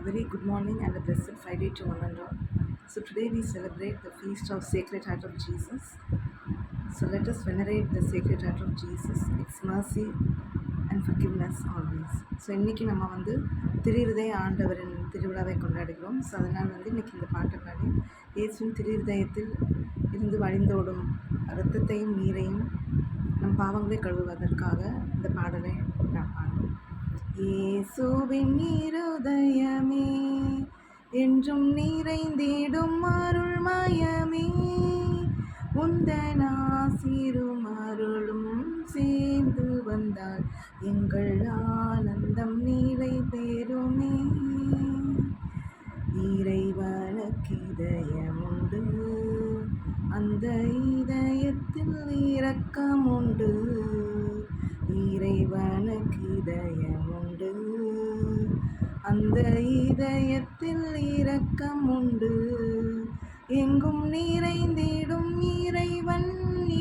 very good morning and a blessed Friday to one and all. So today we celebrate the feast of Sacred Heart of Jesus. So let us venerate the Sacred Heart of Jesus, its mercy and forgiveness always. So இன்றைக்கி நம்ம திருஹிருதய ஆண்டவரின் திருவிழாவை கொண்டாடுகிறோம். So அதனால் இன்றைக்கி இந்த பாட்டை பாடி இயேசுவின் திருஹிருதயத்தில் இருந்து வழிந்தோடும் இரத்தத்தையும் நீரையும் நம் பாவங்களை கழுவுவதற்காக இந்த பாடலை நான் பாடுறோம். இயேசுவின் இருதயமே என்றும் நிறைந்திடும் அருள்மயமே, உந்தன் ஆசீரும் அருளும் சேர்ந்து வந்தால் எங்கள் ஆனந்தம் நிலை பெறுமே. இறைவனுக்கு இதயம் உண்டு, அந்த இதயத்தில் இரக்கம் உண்டு. இறைவனுக்கு இதயம் உண்டு, அந்த இதயத்தில் இரக்கம் உண்டு. எங்கும் நிறைந்திடும் இறைவன்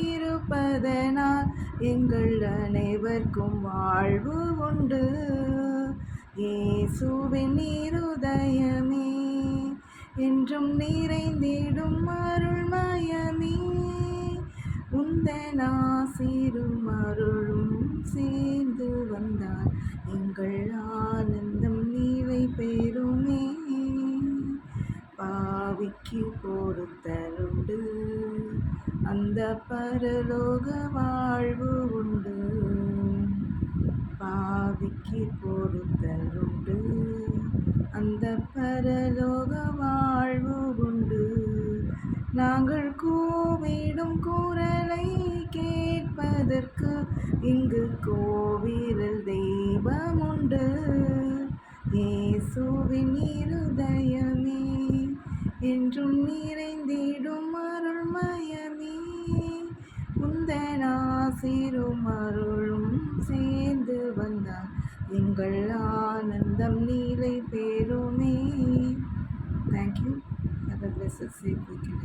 இருப்பதனால் எங்கள் அனைவருக்கும் வாழ்வு உண்டு. இயேசுவின் இருதயமே என்றும் நிறைந்திடும் அருள்மயமே, உந்தன் ஆசீரும் அருளும் சேர்ந்து வந்தால் எங்கள் ஆனந்தம் நிலை பெறுமே. பாவிக்கு பொறுத்தலுண்டு, அந்த பரலோக வாழ்வு உண்டு. பாவிக்கு பொறுத்தலுண்டு, அந்த பரலோக வாழ்வு உண்டு. நாங்கள் கூவிடும் குரலை கேட்பதற்கு இங்கு கோவிலில் தெய்வம் உண்டு. இயேசுவின் இருதயமே என்றும் நிறைந்திடும் அருள்மயமே, உந்தன் ஆசீரும் அருளும் சேர்ந்து வந்தால் எங்கள் ஆனந்தம் நிலை பெறுமே. Thank you. Have a blessed weekend.